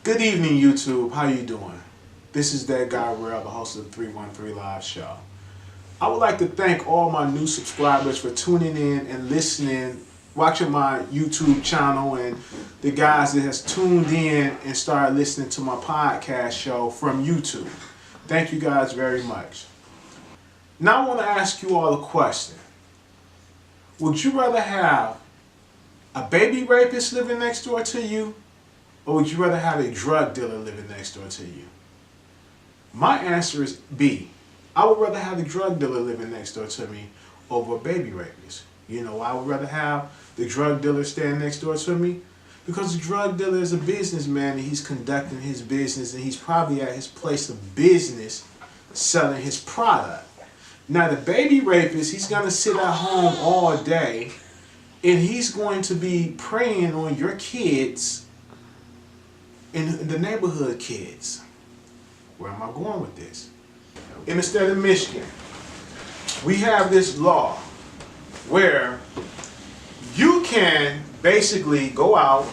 Good evening, YouTube. How you doing? This is that Guy Rell, the host of the 313 Live Show. I would like to thank all my new subscribers for tuning in and listening, watching my YouTube channel, and the guys that has tuned in and started listening to my podcast show from YouTube. Thank you guys very much. Now I want to ask you all a question. Would you rather have a baby rapist living next door to you, or would you rather have a drug dealer living next door to you? My answer is B. I would rather have a drug dealer living next door to me over a baby rapist. You know why I would rather have the drug dealer stand next door to me? Because the drug dealer is a businessman and he's conducting his business, and he's probably at his place of business selling his product. Now the baby rapist, he's going to sit at home all day and he's going to be preying on your kids and the neighborhood kids. Where am I going with this? In the state of Michigan, we have this law where you can basically go out,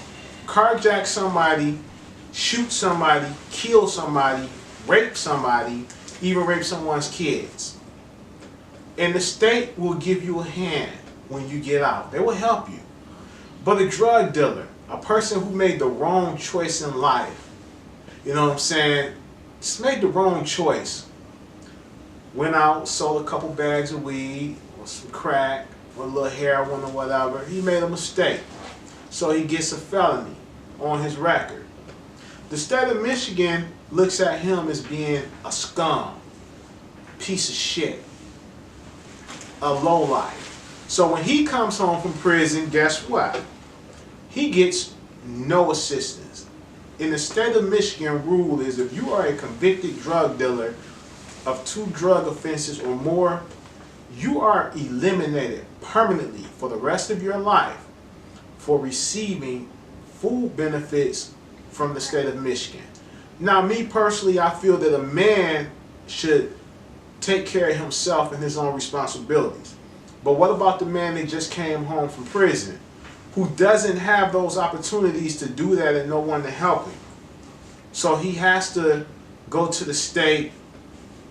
carjack somebody, shoot somebody, kill somebody, rape somebody, even rape someone's kids. And the state will give you a hand when you get out. They will help you. But a drug dealer, a person who made the wrong choice in life, you know what I'm saying, just made the wrong choice. Went out, sold a couple bags of weed, or some crack, or a little heroin or whatever. He made a mistake. So he gets a felony on his record. The state of Michigan looks at him as being a scum, piece of shit, a lowlife. So when he comes home from prison, guess what? He gets no assistance. In the state of Michigan, rule is if you are a convicted drug dealer of 2 drug offenses or more, you are eliminated permanently for the rest of your life for receiving food benefits from the state of Michigan. Now, me personally, I feel that a man should take care of himself and his own responsibilities. But what about the man that just came home from prison, who doesn't have those opportunities to do that and no one to help him? So he has to go to the state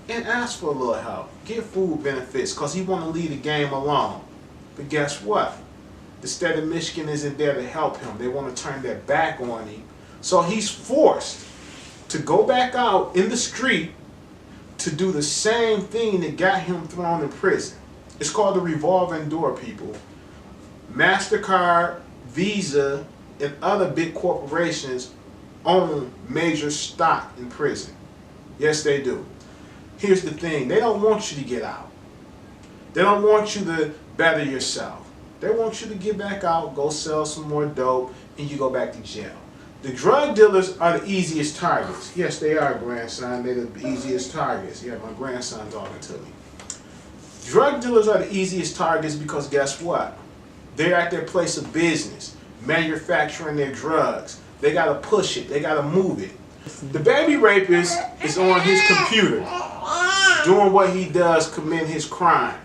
and ask for a little help, get food benefits, because he want to leave the game alone. But guess what? The state of Michigan isn't there to help him. They want to turn their back on him. So he's forced to go back out in the street to do the same thing that got him thrown in prison. It's called the revolving door, people. MasterCard, Visa, and other big corporations own major stock in prison. Yes, they do. Here's the thing. They don't want you to get out. They don't want you to better yourself. They want you to get back out, go sell some more dope, and you go back to jail. The drug dealers are the easiest targets. Yes, they are, grandson. They're the easiest targets. Yeah, my grandson talking to me. Drug dealers are the easiest targets because guess what? They're at their place of business, manufacturing their drugs. They got to push it. They got to move it. The baby rapist is on his computer doing what he does, committing his crime.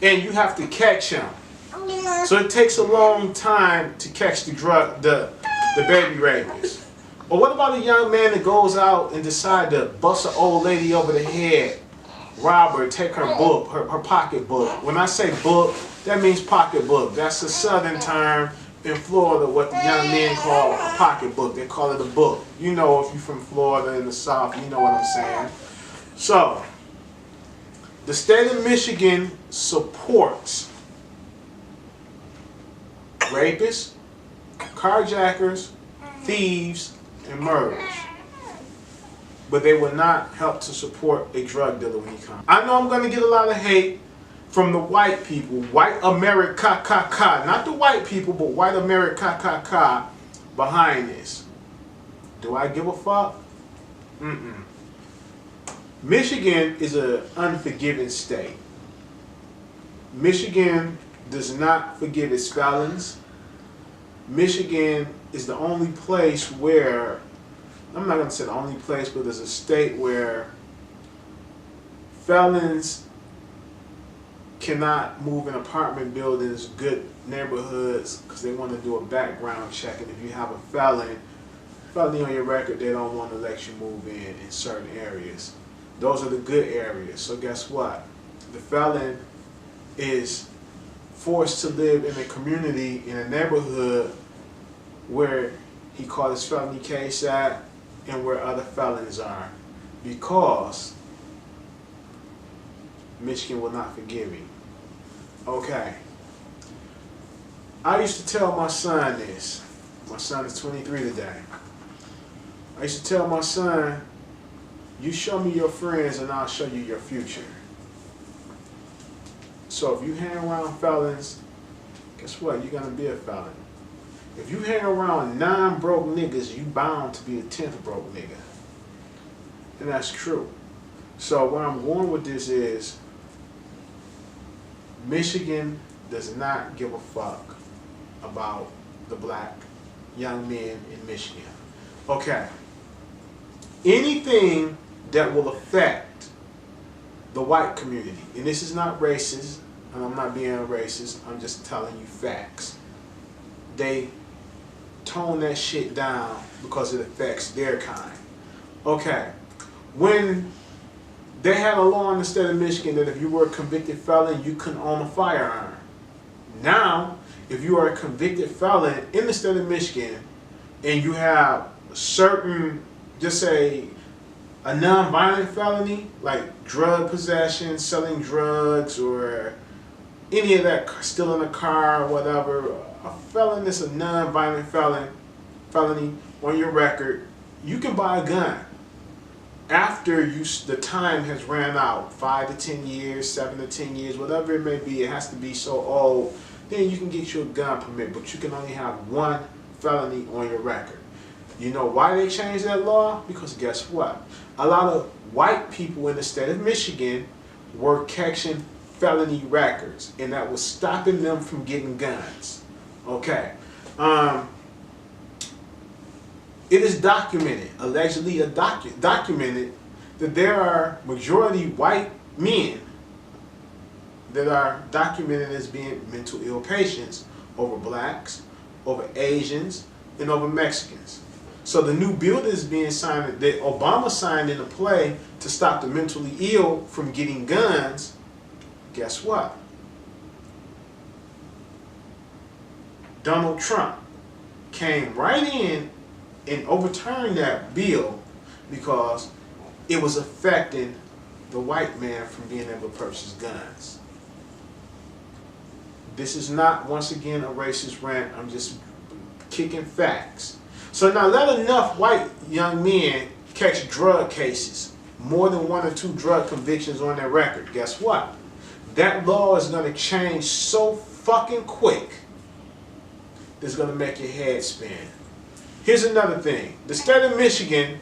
And you have to catch him. So it takes a long time to catch the baby rapist. Or what about a young man that goes out and decides to bust an old lady over the head, rob her, take her book, her pocketbook? When I say book, that means pocketbook. That's a southern term in Florida, what the young men call a pocketbook. They call it a book. You know, if you're from Florida in the South, you know what I'm saying. So, the state of Michigan supports rapists, carjackers, thieves, and murderers. But they will not help to support a drug dealer when he comes. I know I'm going to get a lot of hate from the white people, white America, not the white people, but white America behind this. Do I give a fuck? Michigan is an unforgiving state. Michigan does not forgive its felons. Michigan is the only place where, I'm not going to say the only place, but there's a state where felons cannot move in apartment buildings, good neighborhoods, because they want to do a background check. And if you have a felon, felony on your record, they don't want to let you move in certain areas. Those are the good areas. So guess what? The felon is forced to live in a community, in a neighborhood where he caught his felony case at and where other felons are, because Michigan will not forgive him. Okay. I used to tell my son this. My son is 23 today. I used to tell my son, you show me your friends and I'll show you your future. So if you hang around felons, guess what? You're going to be a felon. If you hang around 9 broke niggas, you bound to be the 10th broke nigga. And that's true. So where I'm going with this is, Michigan does not give a fuck about the black young men in Michigan. Okay. Anything that will affect the white community, and this is not racist, and I'm not being racist, I'm just telling you facts. They tone that shit down because it affects their kind. Okay. When they had a law in the state of Michigan that if you were a convicted felon, you couldn't own a firearm. Now, if you are a convicted felon in the state of Michigan and you have certain, just say, a non-violent felony, like drug possession, selling drugs, or any of that, stealing a car or whatever, a felon that's a non-violent felony on your record, you can buy a gun. After the time has ran out, 5 to 10 years, 7 to 10 years, whatever it may be, it has to be so old, then you can get you a gun permit, but you can only have 1 felony on your record. You know why they changed that law? Because guess what? A lot of white people in the state of Michigan were catching felony records, and that was stopping them from getting guns. Okay. It is documented, allegedly documented, that there are majority white men that are documented as being mental ill patients over blacks, over Asians, and over Mexicans. So the new bill that is being signed, that Obama signed into play to stop the mentally ill from getting guns, guess what? Donald Trump came right in and overturned that bill because it was affecting the white man from being able to purchase guns. This is not, once again, a racist rant. I'm just kicking facts. So now let enough white young men catch drug cases, more than 1 or 2 drug convictions on their record. Guess what? That law is going to change so fucking quick, it's going to make your head spin. Here's another thing. The state of Michigan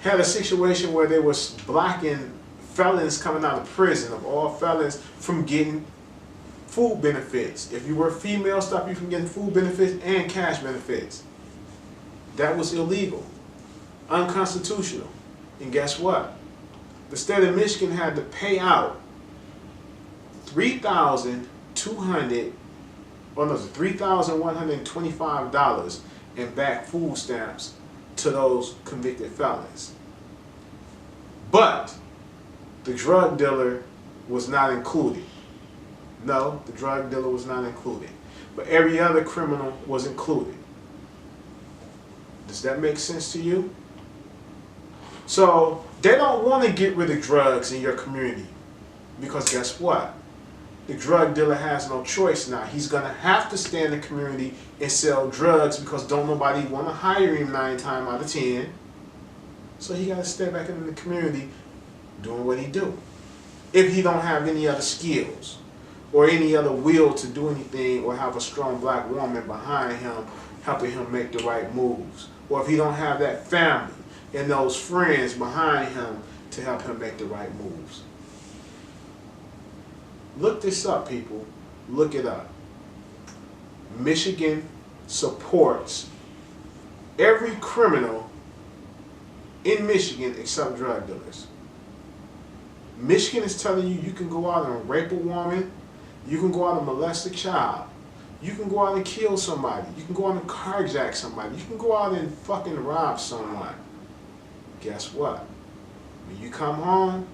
had a situation where they was blocking felons coming out of prison, of all felons, from getting food benefits. If you were female, stop you from getting food benefits and cash benefits. That was illegal, unconstitutional. And guess what? The state of Michigan had to pay out $3,125 in back food stamps to those convicted felons. But the drug dealer was not included. No, the drug dealer was not included. But every other criminal was included. Does that make sense to you? So they don't want to get rid of drugs in your community, because guess what? The drug dealer has no choice now. He's going to have to stay in the community and sell drugs because don't nobody want to hire him 9 times out of 10. So he got to stay back in the community doing what he do. If he don't have any other skills or any other will to do anything, or have a strong black woman behind him helping him make the right moves, or if he don't have that family and those friends behind him to help him make the right moves. Look this up, people. Look it up. Michigan supports every criminal in Michigan except drug dealers. Michigan is telling you you can go out and rape a woman, you can go out and molest a child, You can go out and kill somebody. You can go out and carjack somebody. You can go out and fucking rob someone. Guess what? When you come home,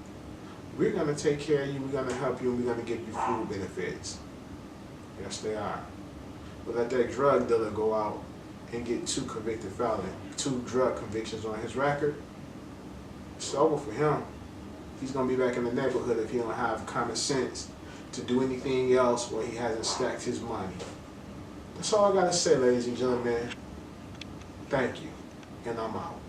we're going to take care of you, we're going to help you, and we're going to give you food benefits. Yes, they are. But let that drug dealer go out and get 2 convicted felons, 2 drug convictions on his record. It's over for him. He's going to be back in the neighborhood if he don't have common sense to do anything else or he hasn't stacked his money. That's all I got to say, ladies and gentlemen. Thank you. And I'm out.